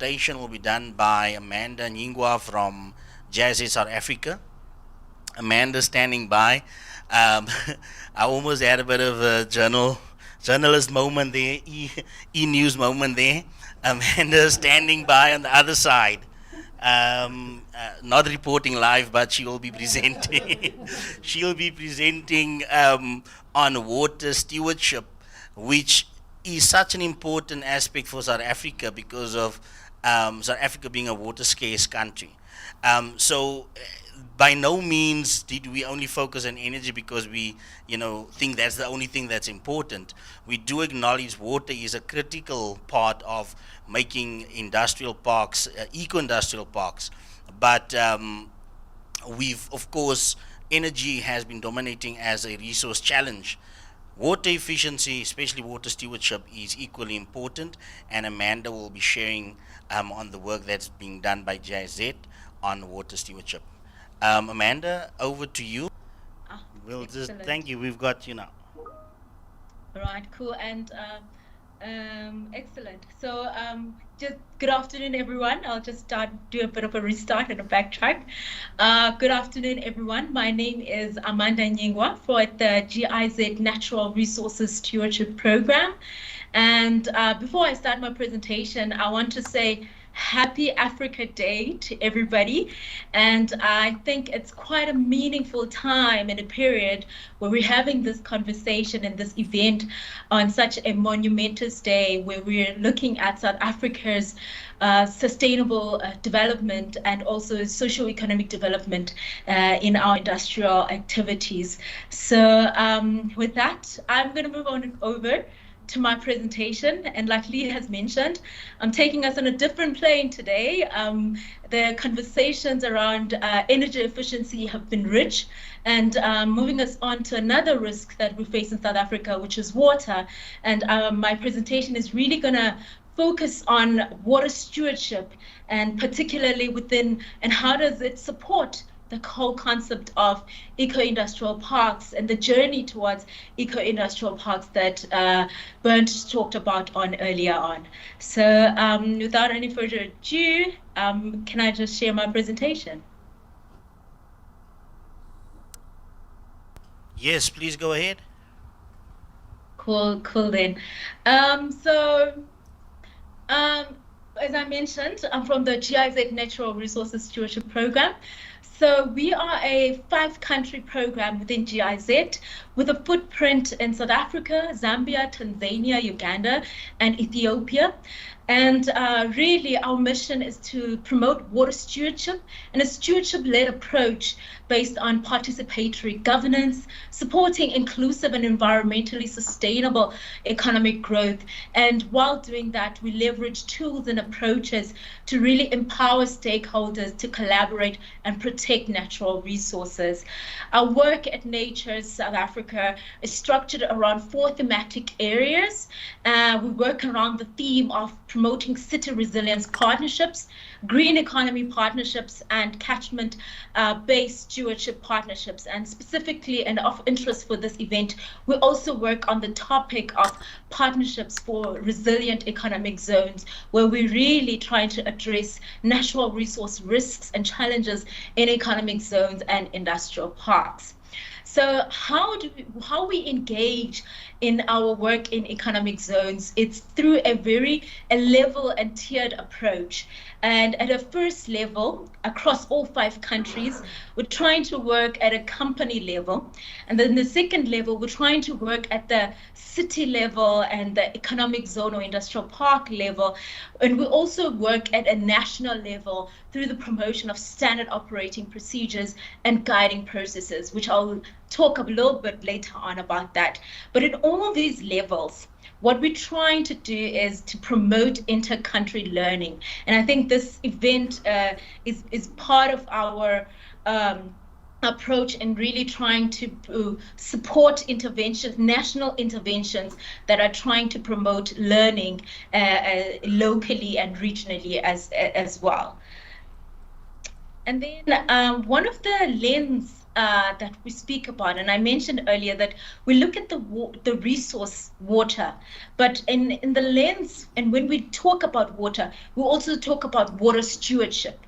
presentation will be done by Amanda Nyingwa from Jazzy South Africa. Amanda standing by. I almost had a bit of a journalist moment there, e-news moment there. Amanda standing by on the other side. Not reporting live, but she will be presenting. She'll be presenting on water stewardship, which is such an important aspect for South Africa because of South Africa being a water scarce country. So by no means did we only focus on energy because we, think that's the only thing that's important. We do acknowledge water is a critical part of making industrial parks, eco-industrial parks. But we've, of course, energy has been dominating as a resource challenge. Water efficiency, especially water stewardship, is equally important, and Amanda will be sharing on the work that's being done by GIZ on water stewardship. Amanda, over to you. We'll just thank you. We've got you now. All right, cool, and excellent. So, just good afternoon, everyone. I'll just do a bit of a restart and a backtrack. Good afternoon, everyone. My name is Amanda Nyingwa for the GIZ Natural Resources Stewardship Program. And before I start my presentation, I want to say Happy Africa Day to everybody. And I think it's quite a meaningful time and a period where we're having this conversation and this event on such a monumentous day where we're looking at South Africa's sustainable development and also socio-economic development in our industrial activities. So with that, I'm going to move on over to my presentation, and like Lee has mentioned, I'm taking us on a different plane today. The conversations around energy efficiency have been rich, and moving us on to another risk that we face in South Africa, which is water. And my presentation is really going to focus on water stewardship, and particularly within, and how does it support the whole concept of eco-industrial parks and the journey towards eco-industrial parks that Bernd talked about earlier on. So without any further ado, can I just share my presentation? Yes, please go ahead. Cool then. As I mentioned, I'm from the GIZ Natural Resources Stewardship Program. So we are a 5-country program within GIZ with a footprint in South Africa, Zambia, Tanzania, Uganda, and Ethiopia. And really, our mission is to promote water stewardship and a stewardship-led approach based on participatory governance, supporting inclusive and environmentally sustainable economic growth. And while doing that, we leverage tools and approaches to really empower stakeholders to collaborate and protect natural resources. Our work at Nature's South Africa is structured around 4 thematic areas. We work around the theme of promoting city resilience partnerships, green economy partnerships, and catchment-based stewardship partnerships. And specifically, and of interest for this event, we also work on the topic of partnerships for resilient economic zones, where we're really trying to address natural resource risks and challenges in economic zones and industrial parks. So how we engage in our work in economic zones? It's through a level and tiered approach. And at a first level, across all 5 countries, we're trying to work at a company level. And then the second level, we're trying to work at the city level and the economic zone or industrial park level. And we also work at a national level through the promotion of standard operating procedures and guiding processes, which I'll talk a little bit later on about that. But at all these levels, what we're trying to do is to promote inter-country learning. And I think this event is part of our approach in really trying to support interventions, national interventions that are trying to promote learning locally and regionally as well. And then one of the lens that we speak about. And I mentioned earlier that we look at the resource water, but in the lens, and when we talk about water, we also talk about water stewardship.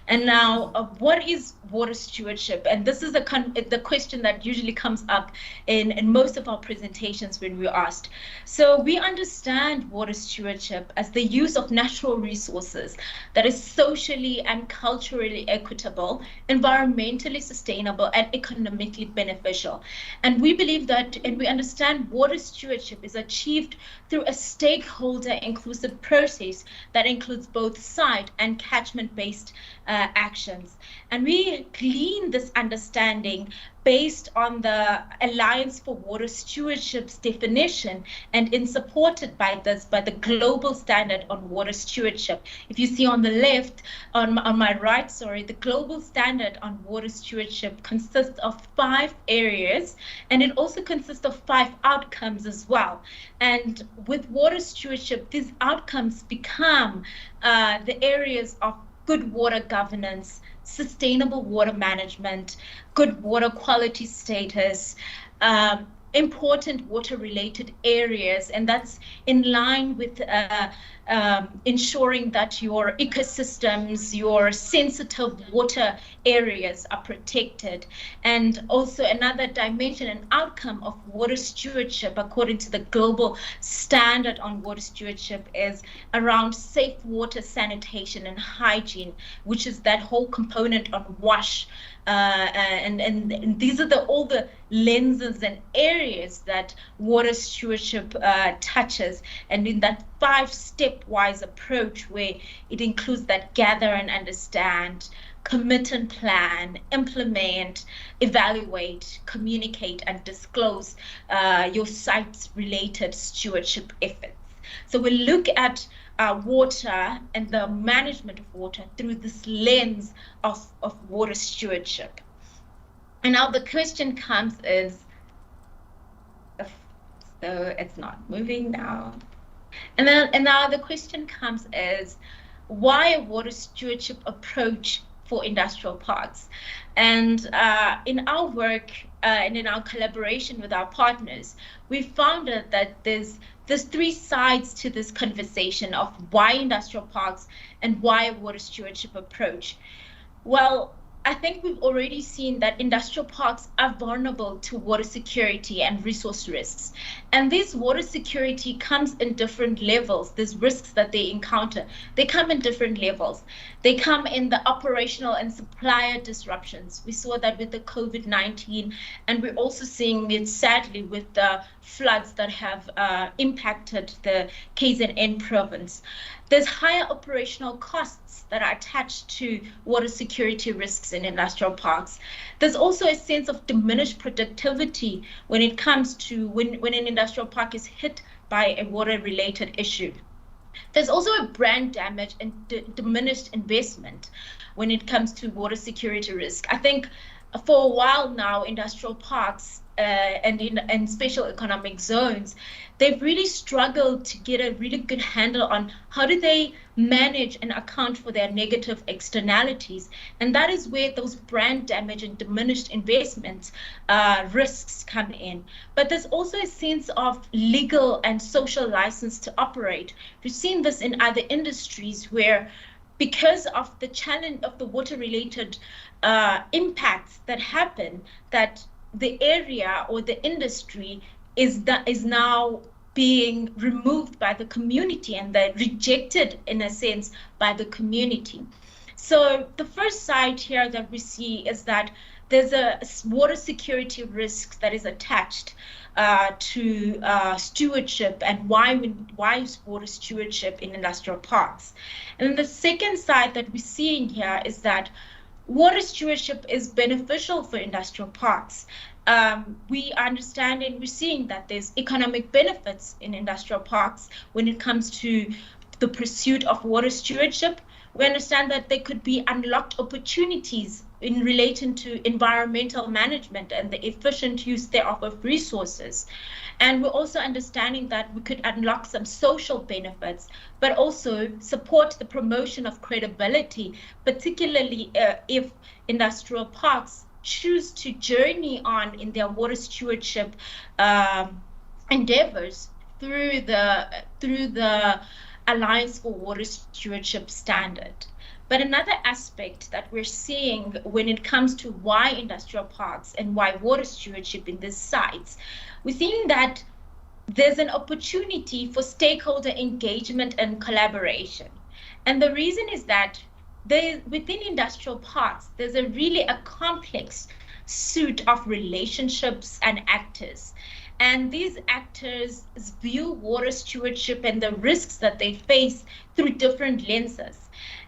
And now, what is water stewardship? And this is the question that usually comes up in most of our presentations when we're asked. So we understand water stewardship as the use of natural resources that is socially and culturally equitable, environmentally sustainable, and economically beneficial. And we believe that, and we understand water stewardship is achieved through a stakeholder inclusive process that includes both site and catchment-based actions. And we glean this understanding based on the Alliance for Water Stewardship's definition, and in supported by the global standard on water stewardship. If you see on the left, on my right, sorry, the global standard on water stewardship consists of 5 areas, and it also consists of 5 outcomes as well. And with water stewardship, these outcomes become the areas of good water governance, sustainable water management, good water quality status, important water-related areas, and that's in line with ensuring that your ecosystems, your sensitive water areas are protected. And also another dimension and outcome of water stewardship, according to the global standard on water stewardship, is around safe water sanitation and hygiene, which is that whole component on WASH. And these are all the lenses and areas that water stewardship touches, and in that 5-step-wise approach where it includes that gather and understand, commit and plan, implement, evaluate, communicate, and disclose your site's related stewardship efforts. So we look at water and the management of water through this lens of water stewardship. And now the question comes is, so it's not moving now. And now the question comes is, why a water stewardship approach for industrial parks? And in our work and in our collaboration with our partners, we found that there's 3 sides to this conversation of why industrial parks and why a water stewardship approach. Well, I think we've already seen that industrial parks are vulnerable to water security and resource risks. And this water security comes in different levels. There's risks that they encounter. They come in different levels. They come in the operational and supplier disruptions. We saw that with the COVID-19, and we're also seeing it sadly with the floods that have impacted the KZN province. There's higher operational costs that are attached to water security risks in industrial parks. There's also a sense of diminished productivity when it comes to when an industrial park is hit by a water-related issue. There's also a brand damage and diminished investment when it comes to water security risk. I think for a while now, industrial parks and in special economic zones, they've really struggled to get a really good handle on how do they manage and account for their negative externalities. And that is where those brand damage and diminished investment risks come in. But there's also a sense of legal and social license to operate. We've seen this in other industries where, because of the challenge of the water-related impacts that happen, that the area or the industry is now being removed by the community, and they're rejected in a sense by the community. So the first side here that we see is that there's a water security risk that is attached to stewardship, and why is water stewardship in industrial parks. And then the second side that we're seeing here is that water stewardship is beneficial for industrial parks. We understand and we're seeing that there's economic benefits in industrial parks when it comes to the pursuit of water stewardship. We understand that there could be unlocked opportunities in relating to environmental management and the efficient use thereof of resources. And we're also understanding that we could unlock some social benefits, but also support the promotion of credibility, particularly if industrial parks choose to journey on in their water stewardship endeavors through the Alliance for Water Stewardship standard. But another aspect that we're seeing when it comes to why industrial parks and why water stewardship in these sites, we're seeing that there's an opportunity for stakeholder engagement and collaboration. And the reason is that within industrial parks, there's a complex suite of relationships and actors. And these actors view water stewardship and the risks that they face through different lenses.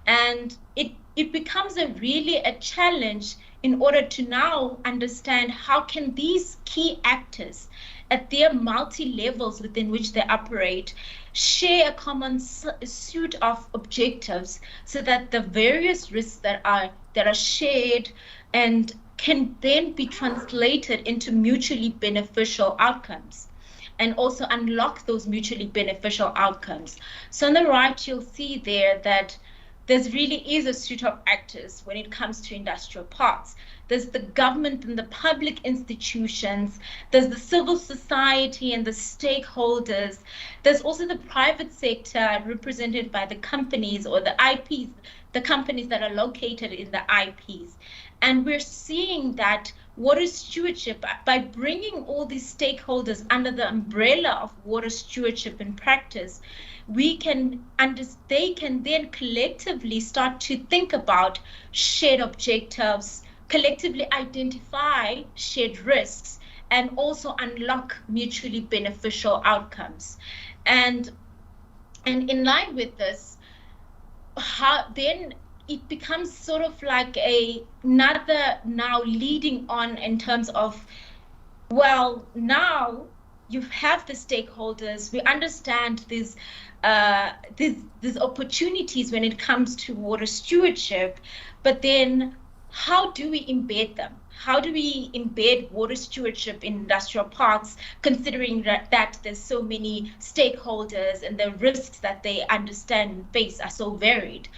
And it becomes a challenge in order to now understand how can these key actors at their multi-levels within which they operate share a common suite of objectives so that the various risks that are shared and can then be translated into mutually beneficial outcomes and also unlock those mutually beneficial outcomes. So on the right, you'll see there that there really is a suite of actors when it comes to industrial parks. There's the government and the public institutions. There's the civil society and the stakeholders. There's also the private sector represented by the companies or the IPs, the companies that are located in the IPs. And we're seeing that water stewardship, by bringing all these stakeholders under the umbrella of water stewardship in practice, they can then collectively start to think about shared objectives, collectively identify shared risks, and also unlock mutually beneficial outcomes. And in line with this, then it becomes sort of like another now leading on in terms of, well, now you have the stakeholders, we understand these opportunities when it comes to water stewardship, but then how do we embed them? How do we embed water stewardship in industrial parks, considering that there's so many stakeholders and the risks that they understand and face are so varied?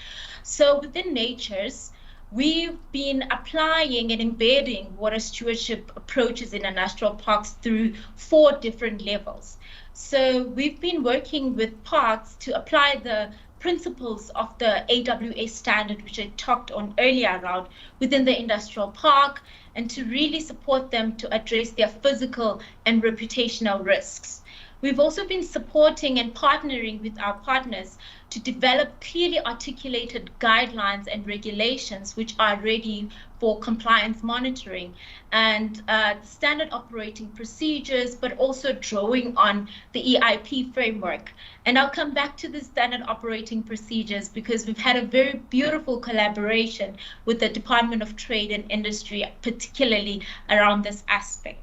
So within Natures, we've been applying and embedding water stewardship approaches in industrial parks through 4 different levels. So we've been working with parks to apply the principles of the AWS standard, which I talked on earlier around, within the industrial park, and to really support them to address their physical and reputational risks. We've also been supporting and partnering with our partners to develop clearly articulated guidelines and regulations which are ready for compliance monitoring and standard operating procedures, but also drawing on the EIP framework. And I'll come back to the standard operating procedures because we've had a very beautiful collaboration with the Department of Trade and Industry, particularly around this aspect.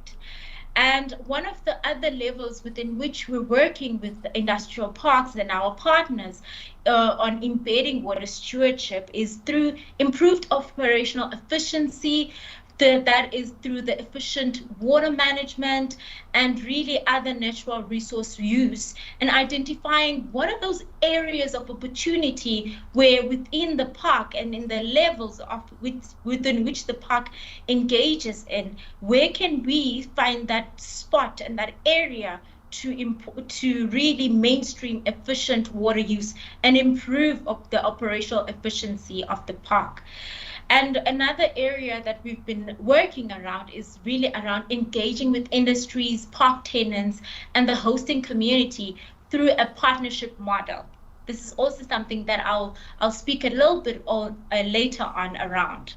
And one of the other levels within which we're working with the industrial parks and our partners on embedding water stewardship is through improved operational efficiency. That is through the efficient water management and really other natural resource use, and identifying what are those areas of opportunity where within the park and in the levels of within which the park engages in, where can we find that spot and that area to really mainstream efficient water use and improve the operational efficiency of the park. And another area that we've been working around is really around engaging with industries, park tenants, and the hosting community through a partnership model. This is also something that I'll speak a little bit on later on around.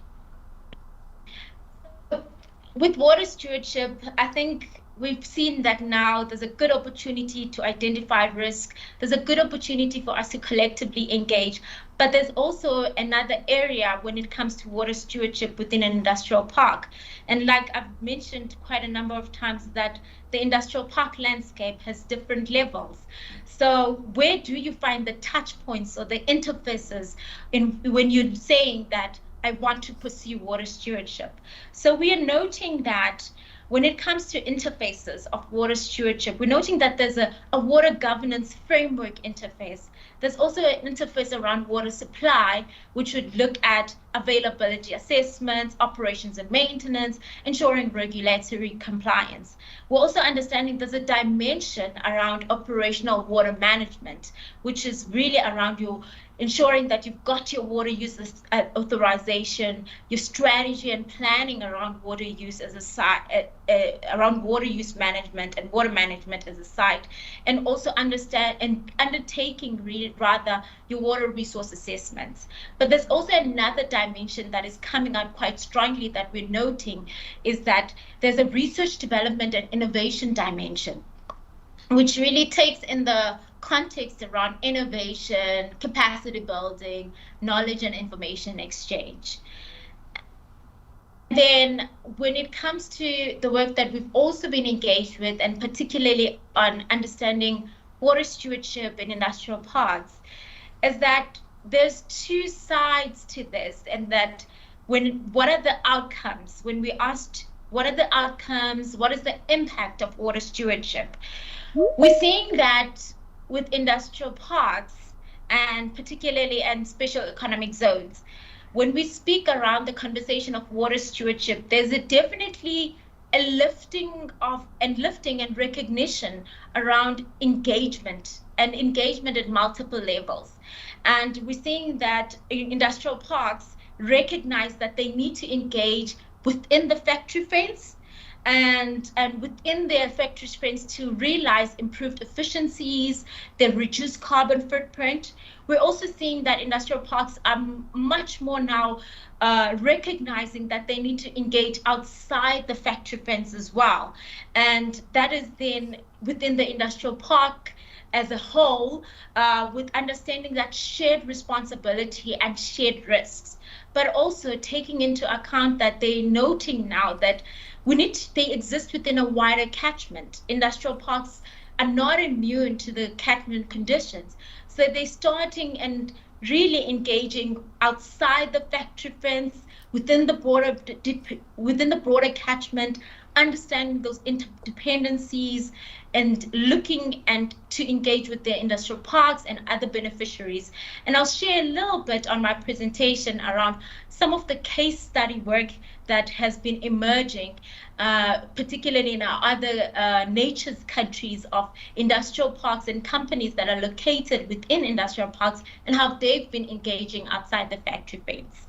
With water stewardship, I think we've seen that now there's a good opportunity to identify risk. There's a good opportunity for us to collectively engage. But there's also another area when it comes to water stewardship within an industrial park. And like I've mentioned quite a number of times, that the industrial park landscape has different levels. So where do you find the touch points or the interfaces when you're saying that I want to pursue water stewardship? So we are noting that when it comes to interfaces of water stewardship, we're noting that there's a water governance framework interface. There's also an interface around water supply, which would look at availability assessments, operations and maintenance, ensuring regulatory compliance. We're also understanding there's a dimension around operational water management, which is really around your ensuring that you've got your water use authorization, your strategy and planning around water use as a site, around water use management and water management as a site, and also understand and undertaking rather your water resource assessments. But there's also another dimension that is coming out quite strongly that we're noting, is that there's a research development and innovation dimension, which really takes in the context around innovation, capacity building, knowledge and information exchange. Then when it comes to the work that we've also been engaged with, and particularly on understanding water stewardship in industrial parks, is that there's two sides to this, and that what are the outcomes? When we asked what are the outcomes, what is the impact of water stewardship, we're seeing that with industrial parks, and particularly in special economic zones, when we speak around the conversation of water stewardship, there's definitely a lifting and recognition around engagement at multiple levels. And we're seeing that industrial parks recognize that they need to engage within the factory fence, and within their factory fence to realize improved efficiencies, their reduced carbon footprint. We're also seeing that industrial parks are much more now recognizing that they need to engage outside the factory fence as well. And that is then within the industrial park as a whole, with understanding that shared responsibility and shared risks, but also taking into account that they're noting now that they exist within a wider catchment. Industrial parks are not immune to the catchment conditions. So they're starting and really engaging outside the factory fence, within the broader catchment, understanding those interdependencies, and looking and to engage with their industrial parks and other beneficiaries. And I'll share a little bit on my presentation around some of the case study work that has been emerging, particularly in our other nature's countries, of industrial parks and companies that are located within industrial parks, and how they've been engaging outside the factory fence.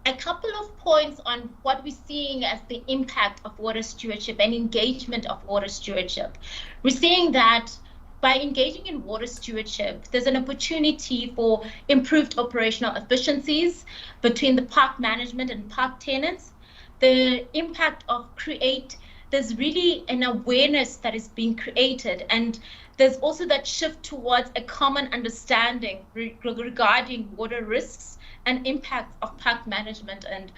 A couple of points on what we're seeing as the impact of water stewardship and engagement of water stewardship. We're seeing that by engaging in water stewardship, there's an opportunity for improved operational efficiencies between the park management and park tenants. The impact of there's really an awareness that is being created, and there's also that shift towards a common understanding regarding water risks and impacts of park management and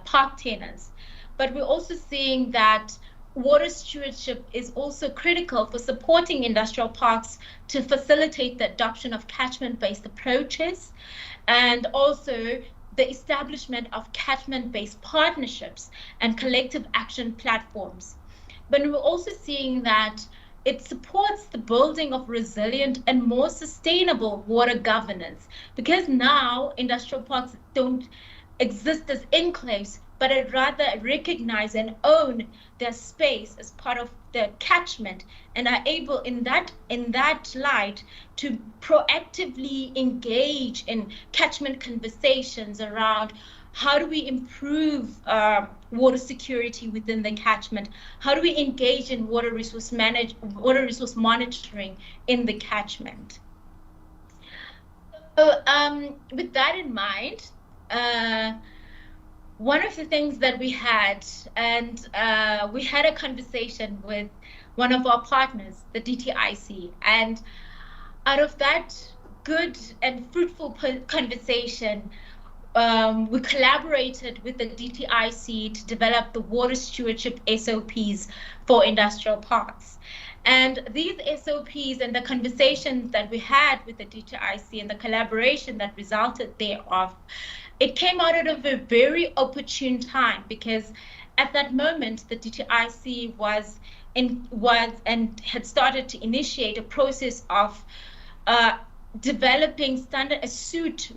park tenants. But we're also seeing that water stewardship is also critical for supporting industrial parks to facilitate the adoption of catchment-based approaches, and also the establishment of catchment-based partnerships and collective action platforms. But we're also seeing that it supports the building of resilient and more sustainable water governance, because now industrial parks don't exist as enclaves, but rather recognize and own their space as part of the catchment, and are able in that light to proactively engage in catchment conversations around how do we improve water security within the catchment? How do we engage in water resource monitoring in the catchment? So with that in mind, one of the things that we had a conversation with one of our partners, the DTIC, and out of that good and fruitful conversation, we collaborated with the DTIC to develop the water stewardship SOPs for industrial parks. And these SOPs and the conversations that we had with the DTIC and the collaboration that resulted thereof, it came out at a very opportune time, because at that moment the DTIC was and had started to initiate a process of developing a suite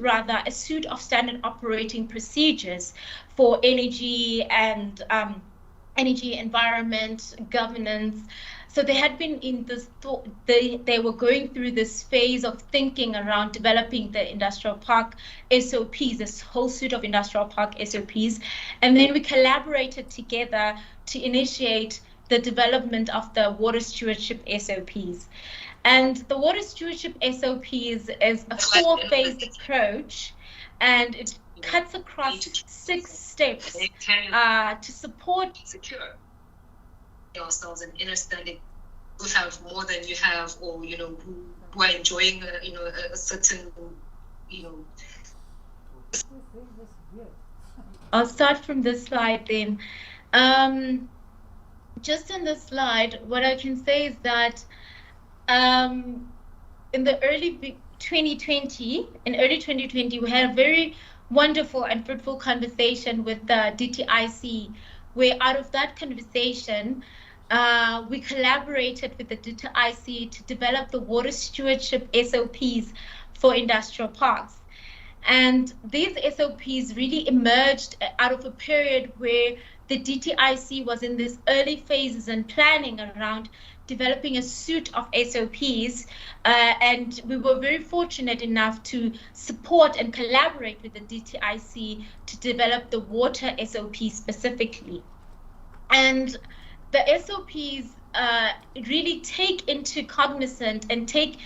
of standard operating procedures for energy and energy, environment, governance. So they had been in this they were going through this phase of thinking around developing the industrial park SOPs, this whole suite of industrial park SOPs. And then we collaborated together to initiate the development of the water stewardship SOPs. And the water stewardship SOPs is a 4-phase approach, and it cuts across 6 steps to support ourselves and understanding who have more than you have, or who are enjoying a certain I'll start from this slide then. Just in this slide, what I can say is that in the early 2020, we had a very wonderful and fruitful conversation with the DTIC, where out of that conversation, we collaborated with the DTIC to develop the water stewardship SOPs for industrial parks. And these SOPs really emerged out of a period where the DTIC was in these early phases and planning around developing a suite of SOPs, and we were very fortunate enough to support and collaborate with the DTIC to develop the water SOP specifically. And the SOPs really take into cognizance and take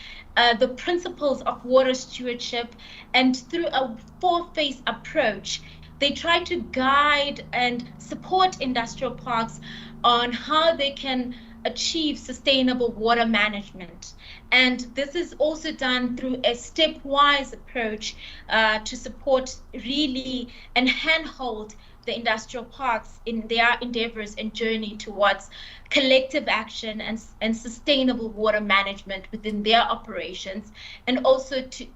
the principles of water stewardship, and through a 4-phase approach, they try to guide and support industrial parks on how they can achieve sustainable water management. And this is also done through a stepwise approach to support really and handhold the industrial parks in their endeavors and journey towards collective action and sustainable water management within their operations, and also to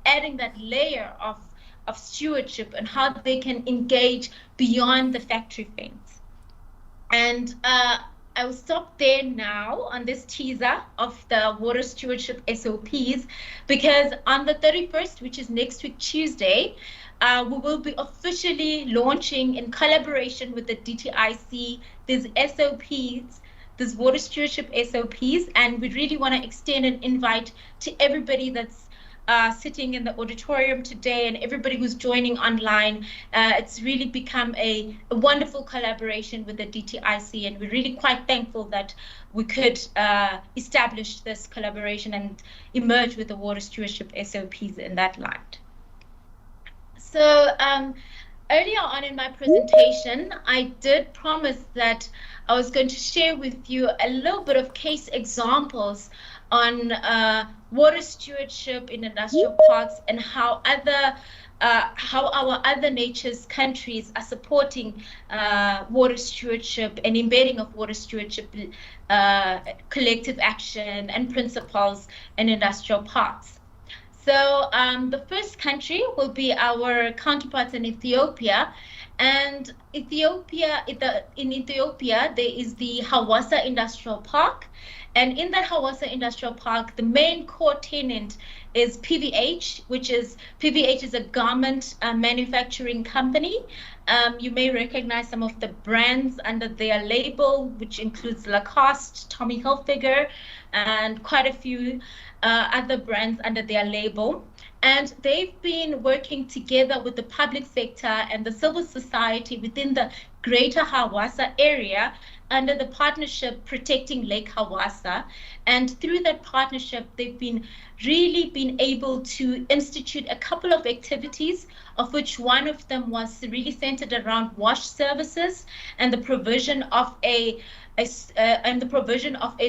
adding that layer of stewardship and how they can engage beyond the factory fence. And I will stop there now on this teaser of the water stewardship SOPs, because on the 31st, which is next week, Tuesday, we will be officially launching, in collaboration with the DTIC, these SOPs, these water stewardship SOPs, and we really want to extend an invite to everybody that's sitting in the auditorium today and everybody who's joining online. It's really become a wonderful collaboration with the DTIC, and we're really quite thankful that we could establish this collaboration and emerge with the water stewardship SOPs in that light. So earlier on in my presentation, I did promise that I was going to share with you a little bit of case examples on water stewardship in industrial parks, and how our other nature's countries are supporting water stewardship and embedding of water stewardship collective action and principles in industrial parks. So the first country will be our counterparts in Ethiopia. And in Ethiopia, there is the Hawassa Industrial Park. And in that Hawassa Industrial Park, the main core tenant is PVH, PVH is a garment manufacturing company. You may recognize some of the brands under their label, which includes Lacoste, Tommy Hilfiger, and quite a few other brands under their label. And they've been working together with the public sector and the civil society within the greater Hawassa area under the partnership Protecting Lake Hawassa. And through that partnership, they've really been able to institute a couple of activities, of which one of them was really centered around wash services and the provision of a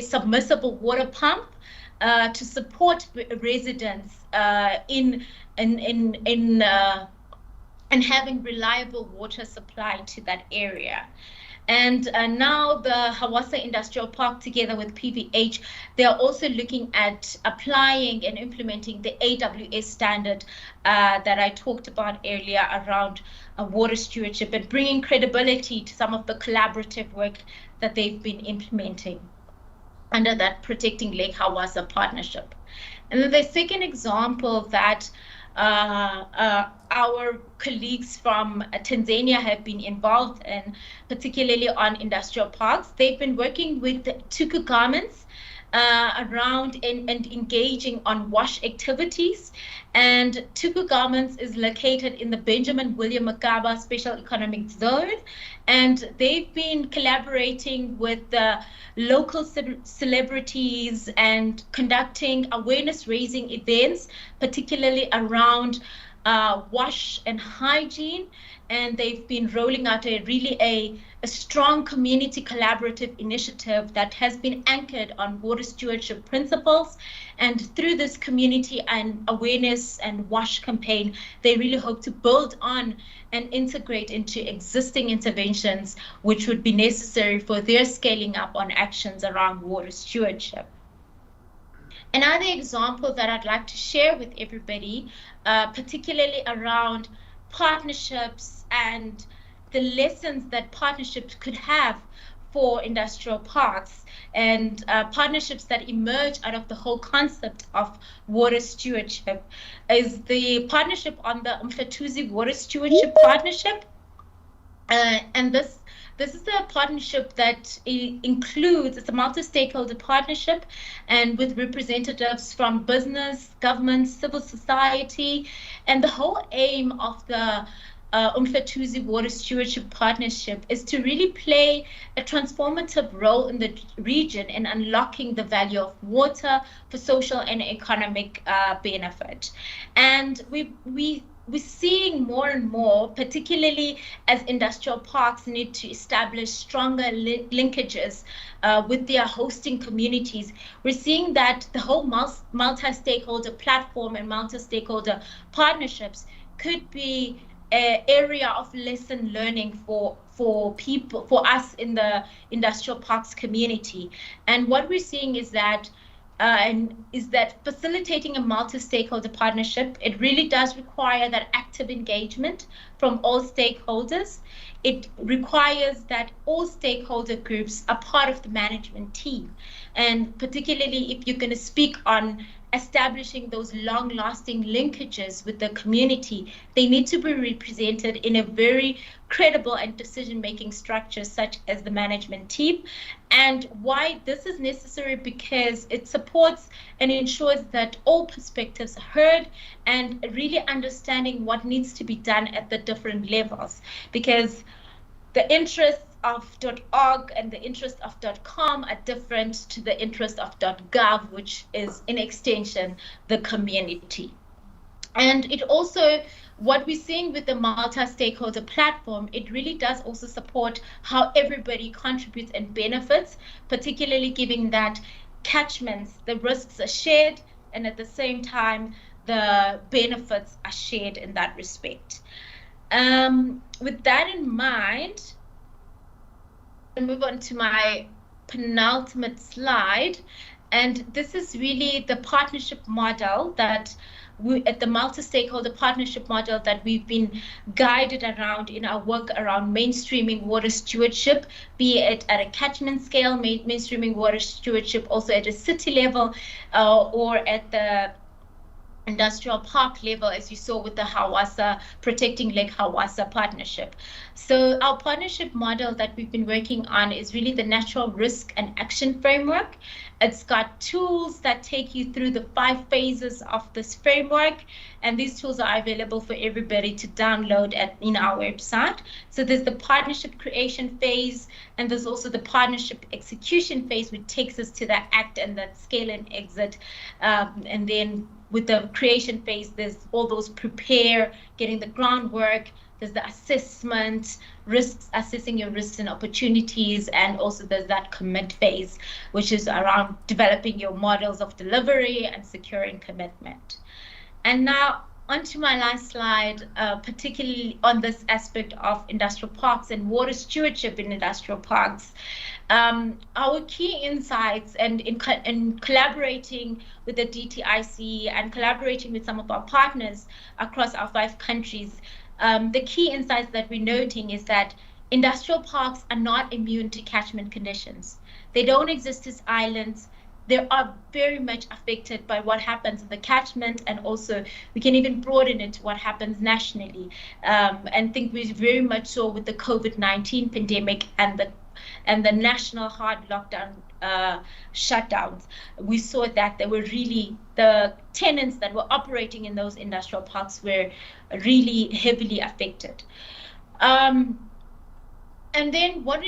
submersible water pump to support residents in having reliable water supply to that area. And now the Hawassa Industrial Park, together with PVH, they are also looking at applying and implementing the AWS standard that I talked about earlier around water stewardship, and bringing credibility to some of the collaborative work that they've been implementing under that Protecting Lake Hawassa partnership. And then the second example that our colleagues from Tanzania have been involved in, particularly on industrial parks. They've been working with Tuku Garments around and engaging on wash activities. And Tuku Garments is located in the Benjamin William Makaba Special Economic Zone. And they've been collaborating with the local celebrities and conducting awareness-raising events, particularly around wash and hygiene. And they've been rolling out a strong community collaborative initiative that has been anchored on water stewardship principles. And through this community and awareness and wash campaign, they really hope to build on and integrate into existing interventions which would be necessary for their scaling up on actions around water stewardship. Another example that I'd like to share with everybody, particularly around partnerships and the lessons that partnerships could have for industrial parks, and partnerships that emerge out of the whole concept of water stewardship, is the partnership on the Mfatuzi Water Stewardship Partnership. And this is a partnership that includes, it's a multi-stakeholder partnership, and with representatives from business, government, civil society. And the whole aim of the Mfatuzi Water Stewardship Partnership is to really play a transformative role in the region in unlocking the value of water for social and economic benefit. And we're seeing more and more, particularly as industrial parks need to establish stronger linkages with their hosting communities. We're seeing that the whole multi-stakeholder platform and multi-stakeholder partnerships could be an area of lesson learning for people, for us in the industrial parks community. And what we're seeing is that facilitating a multi-stakeholder partnership, it really does require that active engagement from all stakeholders. It requires that all stakeholder groups are part of the management team. And particularly if you're going to speak on establishing those long-lasting linkages with the community, they need to be represented in a very credible and decision-making structure such as the management team. And why this is necessary, because it supports and ensures that all perspectives are heard and really understanding what needs to be done at the different levels, because the interests of .org and the interest of .com are different to the interest of .gov, which is in extension the community. And it also, what we're seeing with the multi-stakeholder platform, it really does also support how everybody contributes and benefits, particularly given that catchments, the risks are shared, and at the same time, the benefits are shared in that respect. With that in mind, I'll move on to my penultimate slide. And this is really the partnership model that at the multi-stakeholder partnership model that we've been guided around in our work around mainstreaming water stewardship, be it at a catchment scale, mainstreaming water stewardship also at a city level, or at the industrial park level, as you saw with the Hawassa Protecting Lake Hawassa partnership. So our partnership model that we've been working on is really the natural risk and action framework. It's got tools that take you through the 5 phases of this framework, and these tools are available for everybody to download in our website. So there's the partnership creation phase, and there's also the partnership execution phase, which takes us to that act and that scale and exit. And then with the creation phase, there's all those prepare, getting the groundwork, there's the assessment, risks, assessing your risks and opportunities, and also there's that commit phase, which is around developing your models of delivery and securing commitment. And now onto my last slide, particularly on this aspect of industrial parks and water stewardship in industrial parks. Our key insights, and in collaborating with the DTIC and collaborating with some of our partners across our 5 countries, the key insights that we're noting is that industrial parks are not immune to catchment conditions. They don't exist as islands. they are very much affected by what happens in the catchment, and also we can even broaden it to what happens nationally. And think we very much saw with the COVID-19 pandemic and the national hard lockdown shutdowns, we saw that there were really the tenants that were operating in those industrial parks were really heavily affected. And then what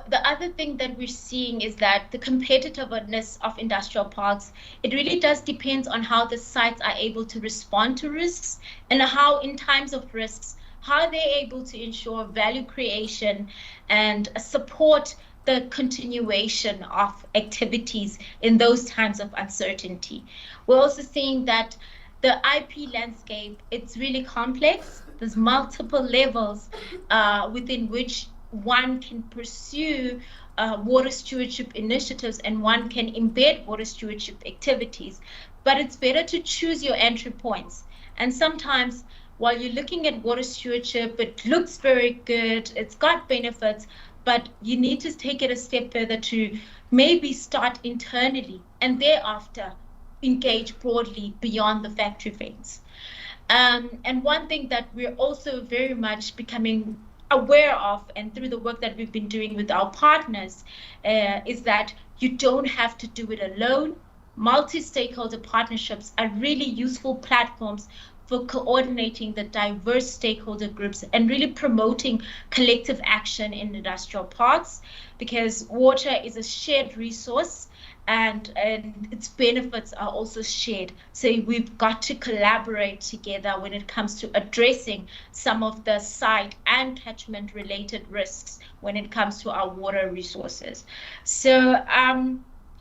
the other thing that we're seeing is that the competitiveness of industrial parks, it really does depend on how the sites are able to respond to risks, and how in times of risks, how they're able to ensure value creation and support the continuation of activities in those times of uncertainty. We're also seeing that the IP landscape, it's really complex. There's multiple levels within which one can pursue water stewardship initiatives, and one can embed water stewardship activities. But it's better to choose your entry points. And sometimes while you're looking at water stewardship, it looks very good, it's got benefits, but you need to take it a step further to maybe start internally and thereafter engage broadly beyond the factory fence. And one thing that we're also very much becoming aware of, and through the work that we've been doing with our partners, is that you don't have to do it alone. Multi-stakeholder partnerships are really useful platforms for coordinating the diverse stakeholder groups and really promoting collective action in industrial parks, because water is a shared resource, and its benefits are also shared. So we've got to collaborate together when it comes to addressing some of the site and catchment related risks when it comes to our water resources. So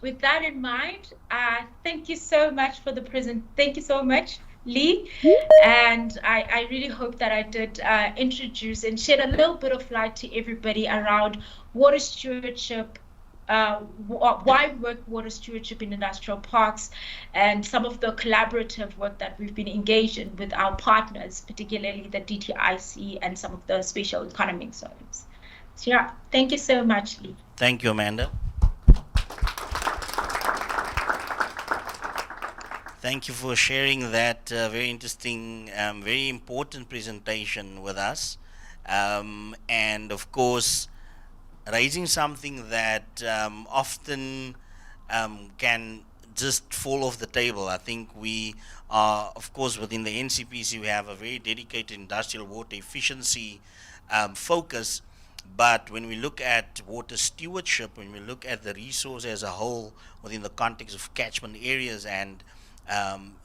with that in mind, thank you so much for the thank you so much, Lee. And I really hope that I did introduce and shed a little bit of light to everybody around water stewardship, why work water stewardship in industrial parks, and some of the collaborative work that we've been engaged in with our partners, particularly the DTIC and some of the special economic zones. So yeah, thank you so much, Lee. Thank you, Amanda. Thank you for sharing that very interesting, very important presentation with us. And of course, raising something that often can just fall off the table. I think we are, of course, within the NCPC, we have a very dedicated industrial water efficiency focus. But when we look at water stewardship, when we look at the resource as a whole within the context of catchment areas, and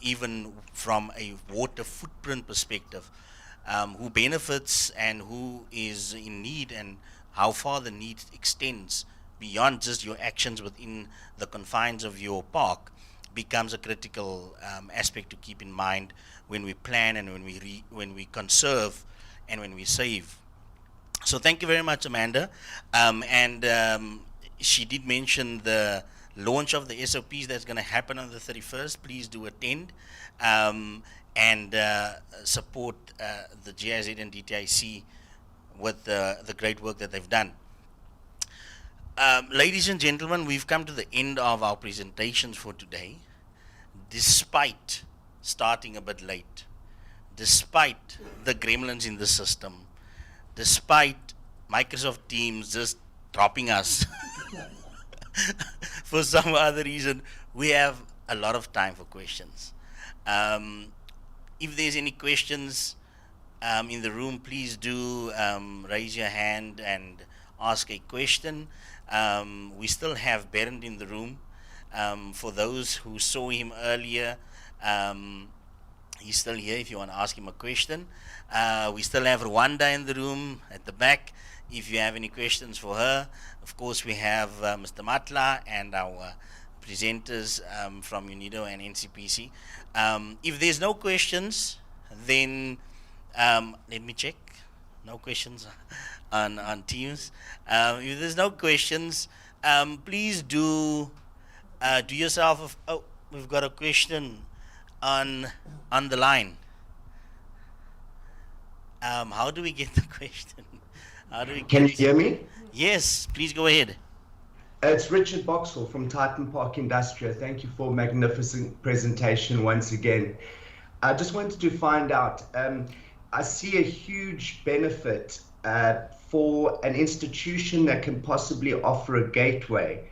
even from a water footprint perspective, who benefits and who is in need, and how far the need extends beyond just your actions within the confines of your park, becomes a critical aspect to keep in mind when we plan and when we conserve and when we save. So thank you very much, Amanda. She did mention the launch of the SOPs that's going to happen on the 31st. Please do attend and support the GIZ and DTIC with the great work that they've done. Ladies and gentlemen, we've come to the end of our presentations for today. Despite starting a bit late, despite the gremlins in the system, despite Microsoft Teams just dropping us for some other reason, we have a lot of time for questions. If there's any questions in the room, please do raise your hand and ask a question. We still have Bernd in the room. For those who saw him earlier, he's still here if you want to ask him a question. We still have Rwanda in the room at the back if you have any questions for her. Of course, we have Mr. Matla and our presenters from UNIDO and NCPC. If there's no questions, then let me check. No questions on Teams. If there's no questions, please do yourself. Oh, we've got a question on the line. How do we get the question? How do we? Can you hear me? Yes, please go ahead. It's Richard Boxall from Titan Park Industrial. Thank you for a magnificent presentation once again. I just wanted to find out, I see a huge benefit for an institution that can possibly offer a gateway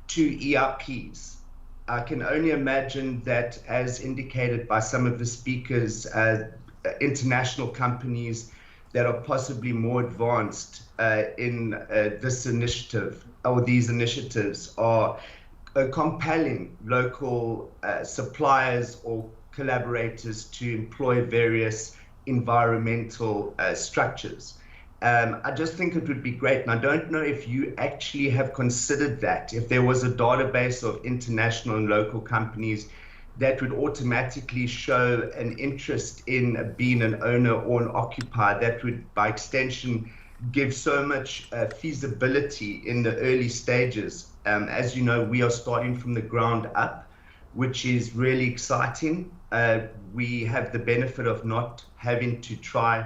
to EIPs. I can only imagine that, as indicated by some of the speakers, international companies that are possibly more advanced in this initiative or these initiatives are compelling local suppliers or collaborators to employ various environmental structures. I just think it would be great, and I don't know if you actually have considered that, if there was a database of international and local companies that would automatically show an interest in being an owner or an occupier, that would, by extension, give so much feasibility in the early stages. As you know, we are starting from the ground up, which is really exciting. We have the benefit of not having to try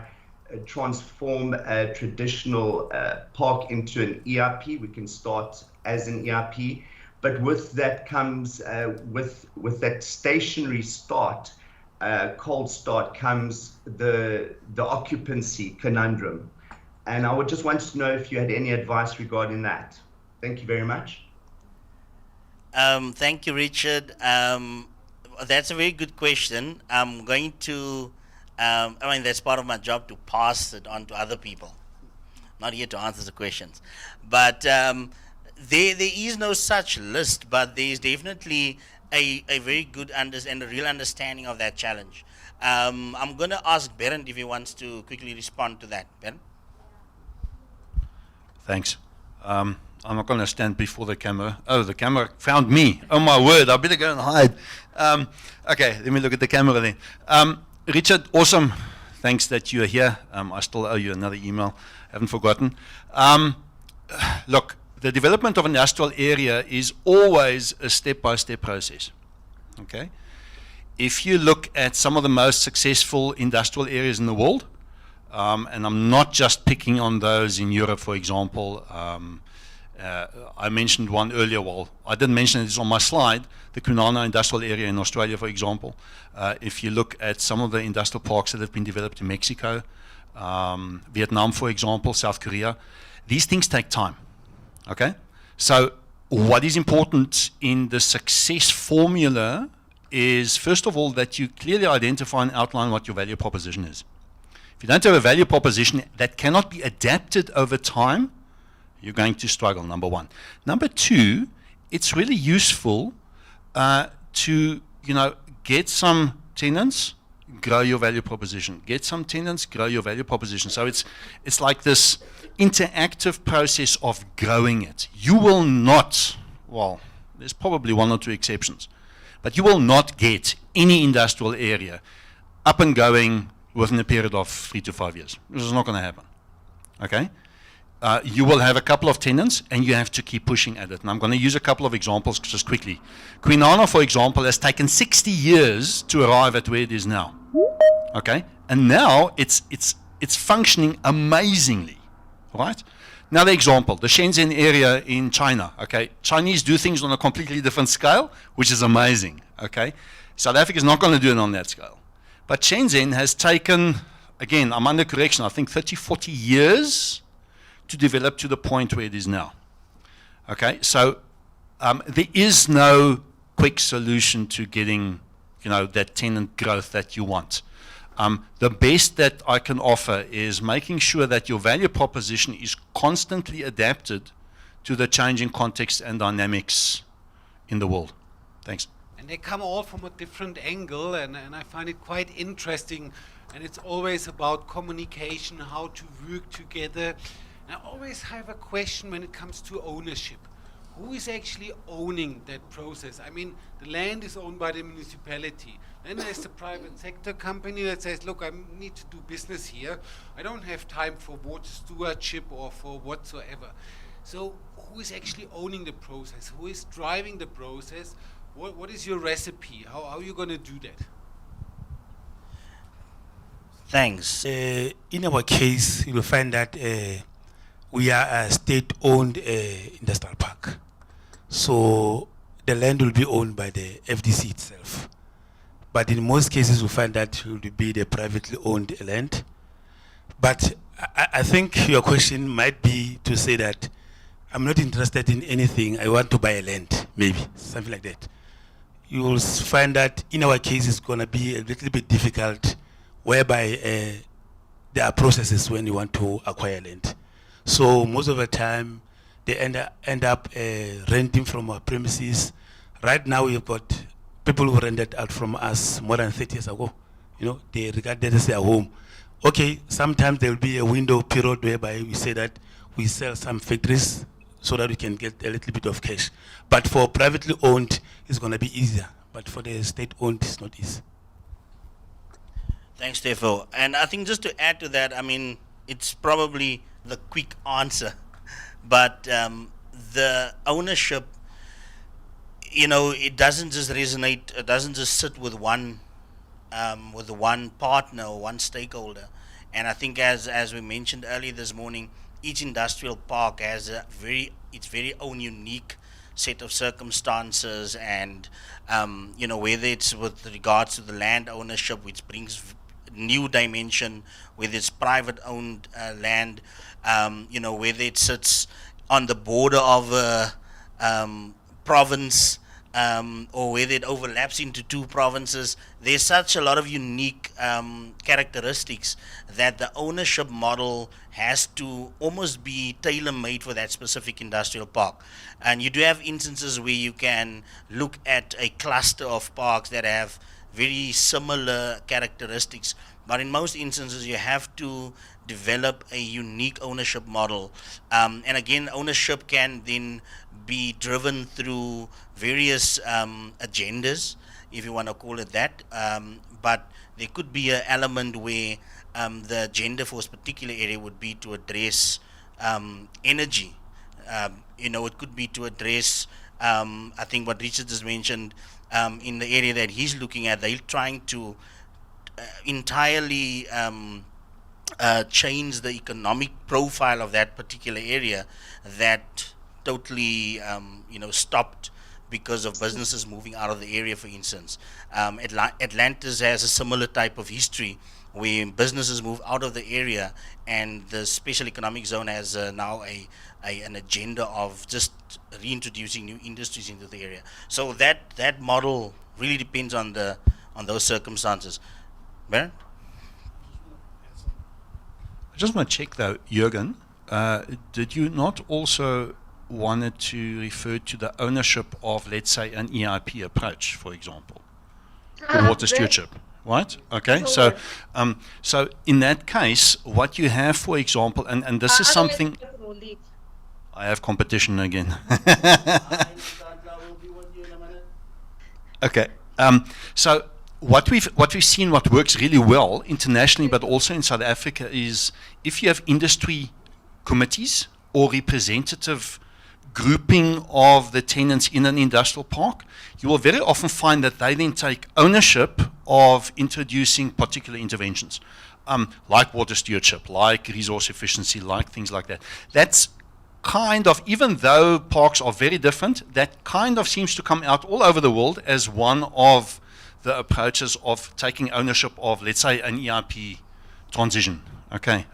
transform a traditional park into an EIP. We can start as an EIP, but with that comes, with that stationary start, cold start, comes the occupancy conundrum. And I would just want to know if you had any advice regarding that. Thank you very much. Thank you, Richard. That's a very good question. I'm going to, that's part of my job to pass it on to other people. Not here to answer the questions. But there is no such list, but there is definitely a very good and a real understanding of that challenge. I'm going to ask Berend if he wants to quickly respond to that. Berend? Thanks. I'm not going to stand before the camera. Oh, the camera found me. Oh, my word. I better go and hide. Okay, let me look at the camera then. Richard, awesome. Thanks that you're here. I still owe you another email. Haven't forgotten. Look, the development of an industrial area is always a step-by-step process. Okay? If you look at some of the most successful industrial areas in the world, and I'm not just picking on those in Europe, for example. I mentioned one earlier. Well, I didn't mention it on my slide, the Kwinana industrial area in Australia, for example. If you look at some of the industrial parks that have been developed in Mexico, Vietnam, for example, South Korea, these things take time. Okay? So what is important in the success formula is, first of all, that you clearly identify and outline what your value proposition is. If you don't have a value proposition that cannot be adapted over time, you're going to struggle, number one. Number two, it's really useful to get some tenants, grow your value proposition. Get some tenants, grow your value proposition. So it's like this interactive process of growing it. You will not, well, there's probably one or two exceptions, but you will not get any industrial area up and going within a period of 3 to 5 years. This is not going to happen. Okay? You will have a couple of tenants, and you have to keep pushing at it. And I'm going to use a couple of examples just quickly. Kwinana, for example, has taken 60 years to arrive at where it is now. Okay? And now it's functioning amazingly. Right? Another example, the Shenzhen area in China. Okay? Chinese do things on a completely different scale, which is amazing. Okay? South Africa is not going to do it on that scale. But Shenzhen has taken, again, I'm under correction, I think 30, 40 years to develop to the point where it is now. Okay, so there is no quick solution to getting, that tenant growth that you want. The best that I can offer is making sure that your value proposition is constantly adapted to the changing context and dynamics in the world. Thanks. And they come all from a different angle, and I find it quite interesting. And it's always about communication, how to work together. And I always have a question when it comes to ownership. Who is actually owning that process? I mean, the land is owned by the municipality. Then there's the private sector company that says, look, I need to do business here. I don't have time for water stewardship or for whatsoever. So who is actually owning the process? Who is driving the process? What is your recipe? How are you going to do that? Thanks. In our case, you will find that we are a state-owned industrial park. So the land will be owned by the FDC itself. But in most cases, we find that it will be the privately owned land. But I think your question might be to say that I'm not interested in anything, I want to buy a land, maybe, something like that. You will find that in our case it's going to be a little bit difficult, whereby there are processes when you want to acquire land. So most of the time, they end up renting from our premises. Right now, we've got people who rented out from us more than 30 years ago. You know, they regard that as their home. Okay, sometimes there will be a window period whereby we say that we sell some factories so that we can get a little bit of cash. But for privately owned, it's going to be easier. But for the state owned, it's not easy. Thanks, Stefo. And I think just to add to that, I mean, it's probably the quick answer, but the ownership, you know, it doesn't just resonate, it doesn't just sit with one partner or one stakeholder. And I think as we mentioned earlier this morning, each industrial park has its very own unique set of circumstances, and you know, whether it's with regards to the land ownership, which brings new dimension, whether it's private owned land, you know, whether it sits on the border of a province, or whether it overlaps into two provinces. There's such a lot of unique characteristics that the ownership model has to almost be tailor-made for that specific industrial park. And you do have instances where you can look at a cluster of parks that have very similar characteristics, but in most instances you have to develop a unique ownership model. And again, ownership can then be driven through various agendas, if you want to call it that, but there could be an element where the agenda for a particular area would be to address energy. You know, it could be to address, I think what Richard just mentioned, in the area that he's looking at, they're trying to entirely change the economic profile of that particular area that totally, you know, stopped because of businesses moving out of the area, for instance. Atlantis has a similar type of history where businesses move out of the area, and the special economic zone has now an agenda of just reintroducing new industries into the area. So that model really depends on those circumstances. Bernd? I just want to check though, Jürgen, did you not also wanted to refer to the ownership of, let's say, an EIP approach, for example, the water stewardship, right? Okay, so so in that case, what you have, for example, and this is something. I have competition again. Okay, so what we've seen, what works really well internationally, but also in South Africa, is if you have industry committees or representative grouping of the tenants in an industrial park, you will very often find that they then take ownership of introducing particular interventions, like water stewardship, like resource efficiency, like things like that. That's kind of, even though parks are very different, that kind of seems to come out all over the world as one of the approaches of taking ownership of, let's say, an EIP transition. Okay,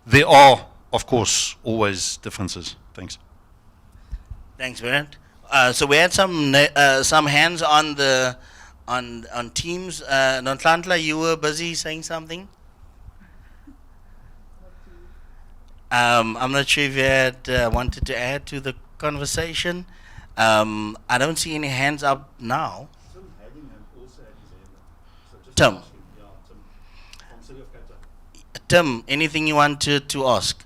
there are, of course, always differences. Thanks. Thanks, Bernd. So we had some hands on the on Teams. Nonhlanhla, you were busy saying something. I'm not sure if you had wanted to add to the conversation. I don't see any hands up now. Tim. Tim, anything you wanted to ask?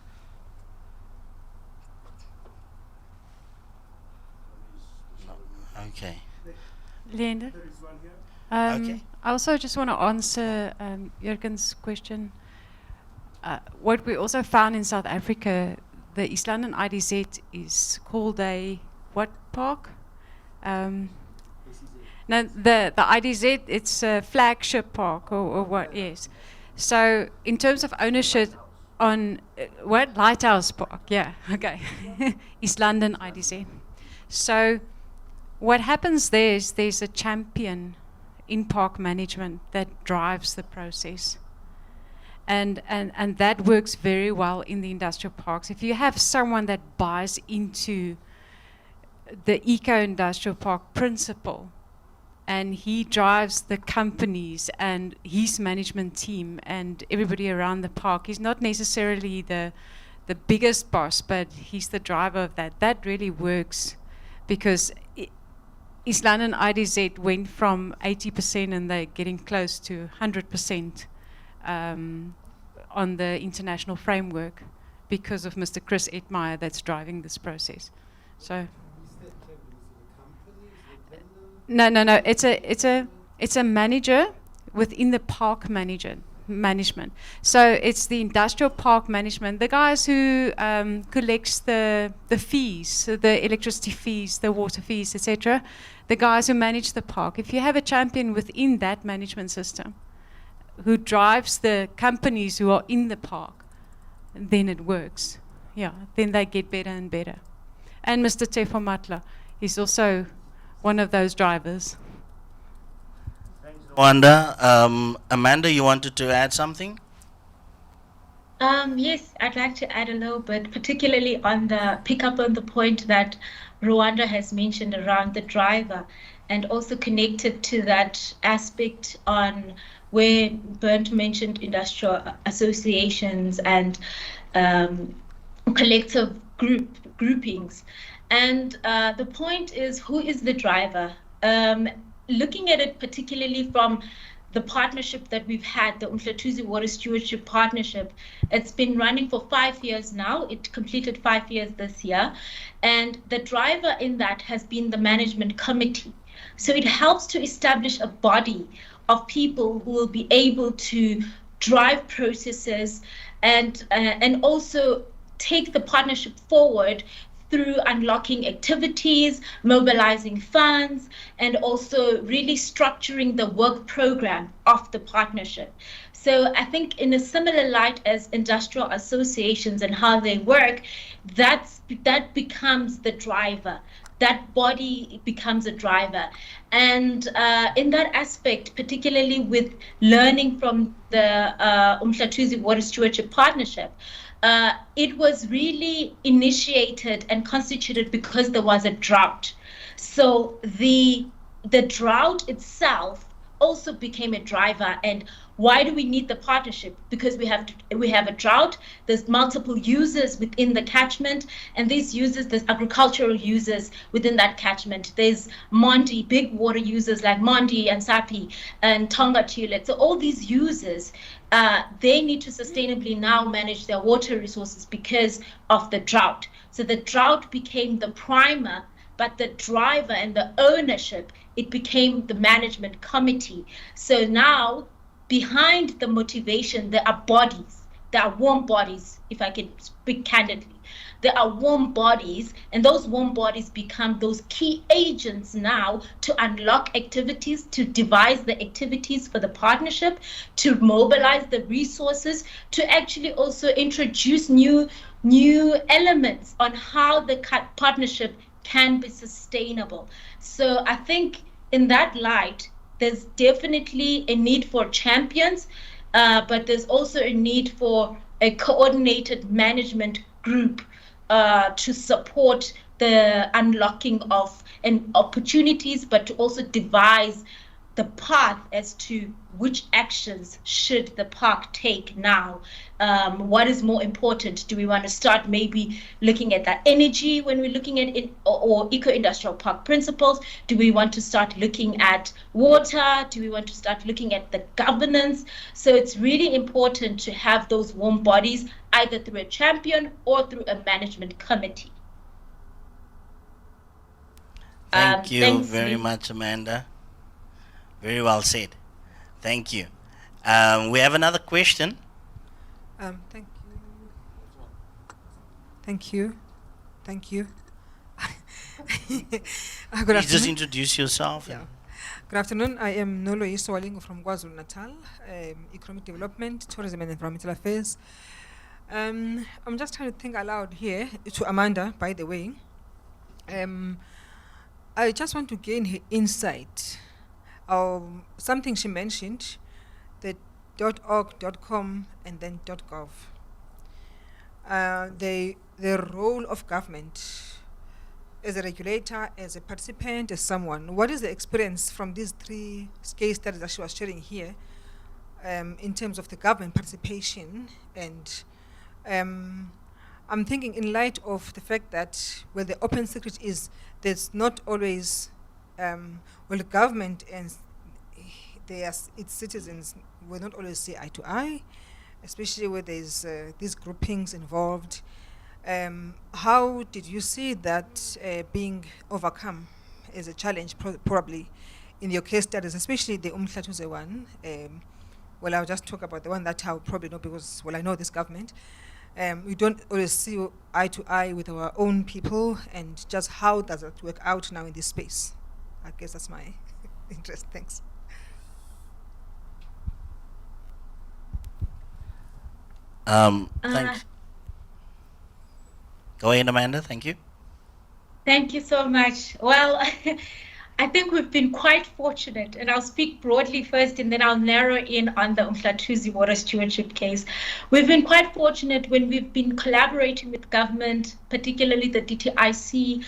Okay. Leander? Okay. I also just want to answer Jürgen's question. What we also found in South Africa, the East London IDZ is called a what park? No, the IDZ, it's a flagship park or what? Yes. So in terms of ownership on what? Lighthouse Park, yeah, okay. East London IDZ. So what happens there is there's a champion in park management that drives the process. And that works very well in the industrial parks. If you have someone that buys into the eco-industrial park principle, and he drives the companies and his management team and everybody around the park, he's not necessarily the biggest boss, but he's the driver of that. That really works, because East London IDZ went from 80% and they're getting close to 100% on the international framework because of Mr. Chris Etmeyer that's driving this process. So, no. It's a manager within the park management. So it's the industrial park management, the guys who collects the fees, so the electricity fees, the water fees, etc. The guys who manage the park. If you have a champion within that management system who drives the companies who are in the park, then it works. Yeah, then they get better and better. And Mr. Tefo Matla is also one of those drivers. Wanda, Amanda, you wanted to add something? Yes, I'd like to add a little bit, particularly pick up on the point that Rwanda has mentioned around the driver, and also connected to that aspect on where Bernd mentioned industrial associations and collective groupings. And the point is, who is the driver? Looking at it particularly from the partnership that we've had, the Umhlatuzi Water Stewardship Partnership, it's been running for 5 years now. It completed 5 years this year. And the driver in that has been the management committee. So it helps to establish a body of people who will be able to drive processes and also take the partnership forward through unlocking activities, mobilizing funds, and also really structuring the work program of the partnership. So I think in a similar light as industrial associations and how they work, that becomes the driver. That body becomes a driver. And in that aspect, particularly with learning from the Umhlatuzi Water Stewardship Partnership, it was really initiated and constituted because there was a drought. So the drought itself also became a driver. And why do we need the partnership? Because we have a drought. There's multiple users within the catchment, and these users, there's agricultural users within that catchment. There's Mondi, big water users like Mondi and Sapi and Tonga Tulet. So all these users, they need to sustainably now manage their water resources because of the drought. So the drought became the primer, but the driver and the ownership, it became the management committee. So now, behind the motivation, there are bodies, there are warm bodies, if I can speak candidly. There are warm bodies, and those warm bodies become those key agents now to unlock activities, to devise the activities for the partnership, to mobilize the resources, to actually also introduce new elements on how the partnership can be sustainable. So I think in that light, there's definitely a need for champions, but there's also a need for a coordinated management group to support the unlocking of opportunities, but to also devise the path as to which actions should the park take now. What is more important? Do we want to start maybe looking at that energy when we're looking at it, or eco-industrial park principles? Do we want to start looking at water? Do we want to start looking at the governance? So it's really important to have those warm bodies, either through a champion or through a management committee. Thank you Thanks, very Lee. much, Amanda. Very well said. Thank you. We have another question. Thank you. Thank you. Thank you. Good Please just afternoon. introduce yourself. Yeah. Good afternoon. I am Nolo Iswalingo from KwaZulu Natal, Economic Development, Tourism and Environmental Affairs. I'm just trying to think aloud here to Amanda, by the way. I just want to gain her insight. Something she mentioned, the .org.com and then .gov. The role of government as a regulator, as a participant, as someone. What is the experience from these three case studies that she was sharing here in terms of the government participation? And I'm thinking in light of the fact that, well, the open secret is there's not always, the government and its citizens will not always see eye to eye, especially where there's these groupings involved. How did you see that being overcome as a challenge, probably in your case studies, especially the Umhlatuze one? Well, I'll just talk about the one that I'll probably know because, well, I know this government. We don't always see eye to eye with our own people, and just how does it work out now in this space? I guess that's my interest. Thanks. Thanks. Go ahead, Amanda. Thank you. Thank you so much. Well, I think we've been quite fortunate, and I'll speak broadly first and then I'll narrow in on the Umhlatuze water stewardship case. We've been quite fortunate when we've been collaborating with government, particularly the DTIC.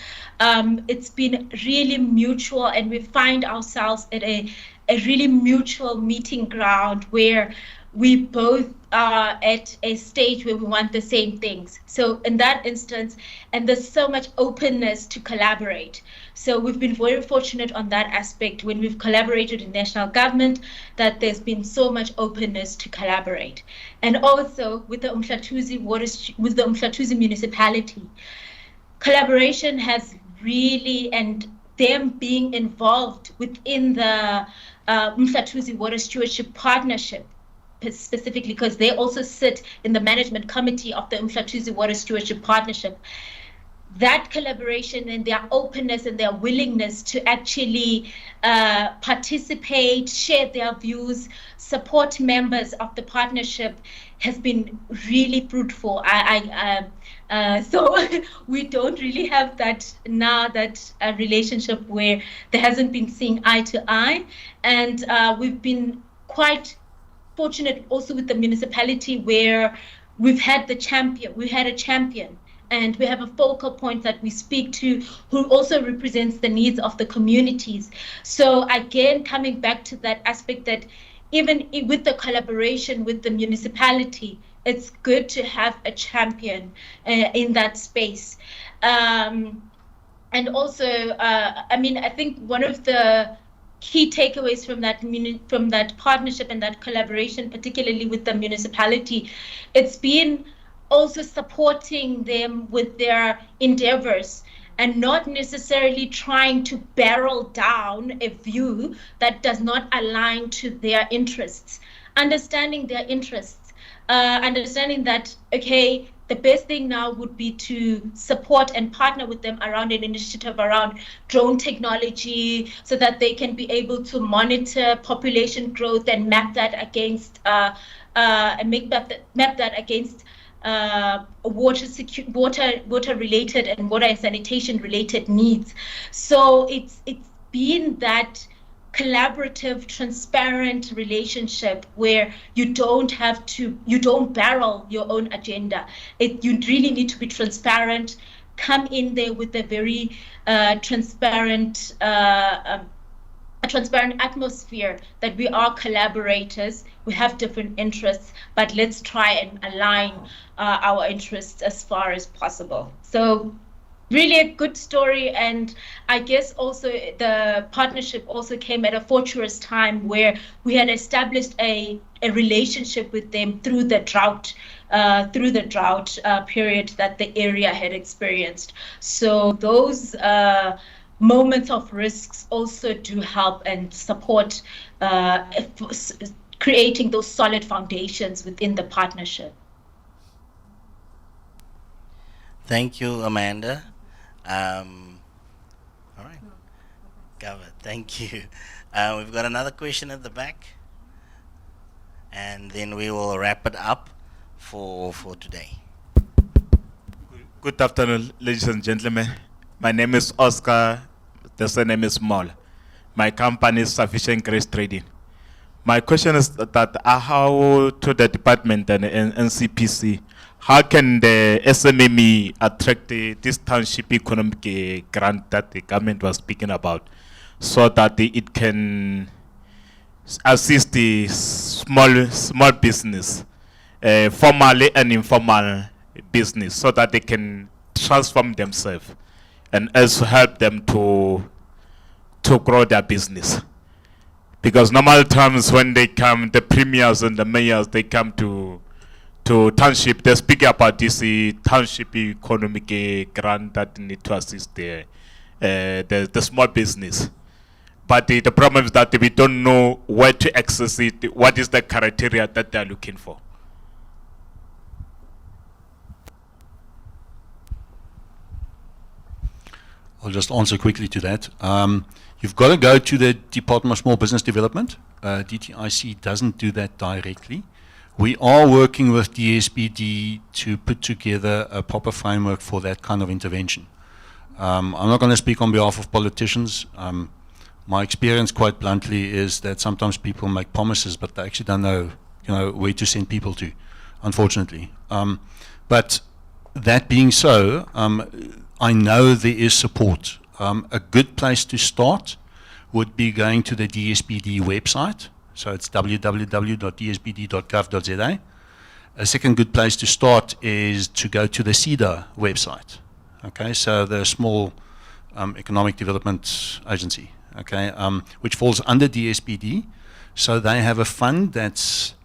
It's been really mutual, and we find ourselves at a really mutual meeting ground where we both are at a stage where we want the same things. So in that instance, and there's so much openness to collaborate. So we've been very fortunate on that aspect when we've collaborated in national government, that there's been so much openness to collaborate. And also with the Umhlatuze municipality, collaboration has really, and them being involved within the Umhlatuze water stewardship partnership, specifically because they also sit in the management committee of the Umhlatuze water stewardship partnership. That collaboration and their openness and their willingness to actually participate, share their views, support members of the partnership has been really fruitful. So we don't really have that now, that relationship where there hasn't been seeing eye to eye. And we've been quite fortunate also with the municipality where we've had a champion, and we have a focal point that we speak to who also represents the needs of the communities. So again, coming back to that aspect that even with the collaboration with the municipality, it's good to have a champion in that space. And also, I think one of the key takeaways from that partnership and that collaboration, particularly with the municipality, it's been also supporting them with their endeavors and not necessarily trying to barrel down a view that does not align to their interests. Understanding their interests, understanding that, okay, the best thing now would be to support and partner with them around an initiative around drone technology so that they can be able to monitor population growth and map that against water related and water and sanitation related needs. So it's been that collaborative, transparent relationship where you don't barrel your own agenda. You really need to be transparent, come in there with a very transparent atmosphere that we are collaborators, we have different interests, but let's try and align our interests as far as possible. So really a good story, and I guess also the partnership also came at a fortuitous time where we had established a relationship with them through the drought period that the area had experienced. So those moments of risks also do help and support creating those solid foundations within the partnership. Thank you, Amanda. All right, Gava, thank you. We've got another question at the back, and then we will wrap it up for today. Good afternoon, ladies and gentlemen. My name is Oscar The surname is Small. My company is Sufficient Grace Trading. My question is that how to the department and NCPC, how can the SMME attract this township economic grant that the government was speaking about, so that it can assist the small business, formal and informal business, so that they can transform themselves and also help them to grow their business? Because normal times when they come, the premiers and the mayors, they come to township, they speak about this township economic grant that need to assist the small business. But the problem is that we don't know where to access it, what is the criteria that they're looking for. I'll just answer quickly to that. You've got to go to the Department of Small Business Development. DTIC doesn't do that directly. We are working with DSBD to put together a proper framework for that kind of intervention. I'm not going to speak on behalf of politicians. My experience, quite bluntly, is that sometimes people make promises, but they actually don't know, where to send people to, unfortunately. But that being so, I know there is support. A good place to start would be going to the DSBD website. So it's www.dsbd.gov.za. A second good place to start is to go to the CEDA website. Okay, so the Small Economic Development Agency, okay, which falls under DSBD. So they have a fund that's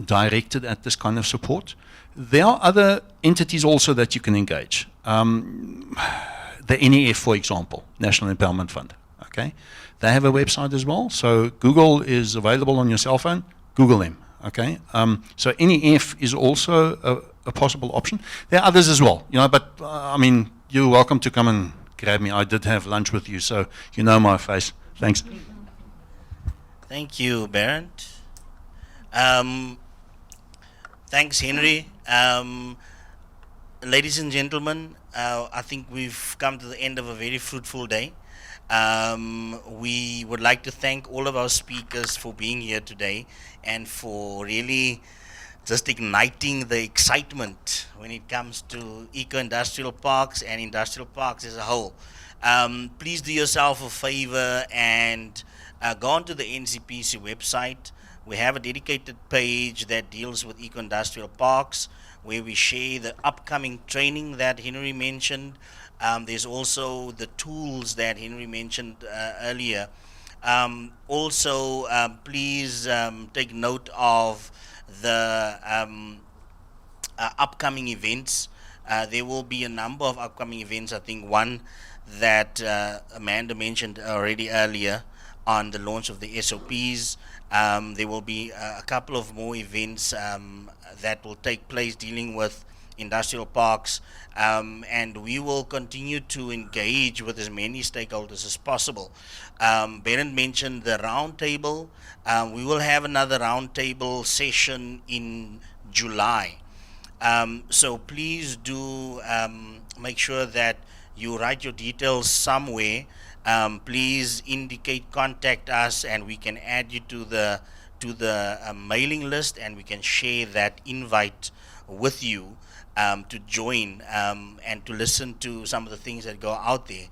directed at this kind of support. There are other entities also that you can engage. The NEF, for example, National Empowerment Fund, okay? They have a website as well, so Google is available on your cell phone, Google them, okay? So NEF is also a possible option. There are others as well, but I mean, you're welcome to come and grab me. I did have lunch with you, so you know my face. Thanks. Thank you, Bernd. Thanks, Henry. Ladies and gentlemen, I think we've come to the end of a very fruitful day. We would like to thank all of our speakers for being here today and for really just igniting the excitement when it comes to eco-industrial parks and industrial parks as a whole. Please do yourself a favor and go onto the NCPC website. We have a dedicated page that deals with eco-industrial parks, where we share the upcoming training that Henry mentioned. There's also the tools that Henry mentioned earlier. Also, please take note of the upcoming events. There will be a number of upcoming events. I think one that Amanda mentioned already earlier on the launch of the SOPs. There will be a couple of more events that will take place dealing with industrial parks, and we will continue to engage with as many stakeholders as possible. Berend mentioned the roundtable. We will have another roundtable session in July. So please do make sure that you write your details somewhere. Please indicate, contact us, and we can add you to the mailing list, and we can share that invite with you to join and to listen to some of the things that go out there.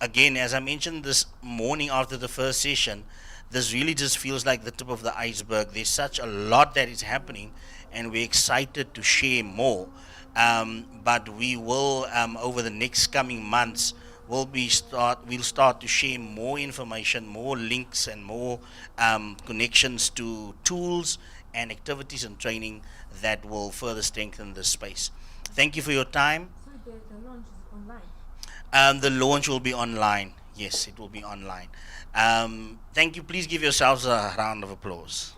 Again, as I mentioned this morning after the first session, this really just feels like the tip of the iceberg. There's such a lot that is happening, and we're excited to share more. But we will, over the next coming months, we'll start to share more information, more links, and more connections to tools and activities and training that will further strengthen this space. Thank you for your time. So the launch is online? The launch will be online. Yes, it will be online. Thank you. Please give yourselves a round of applause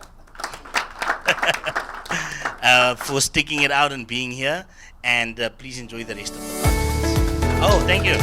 for sticking it out and being here. And please enjoy the rest of the conference. Oh, thank you.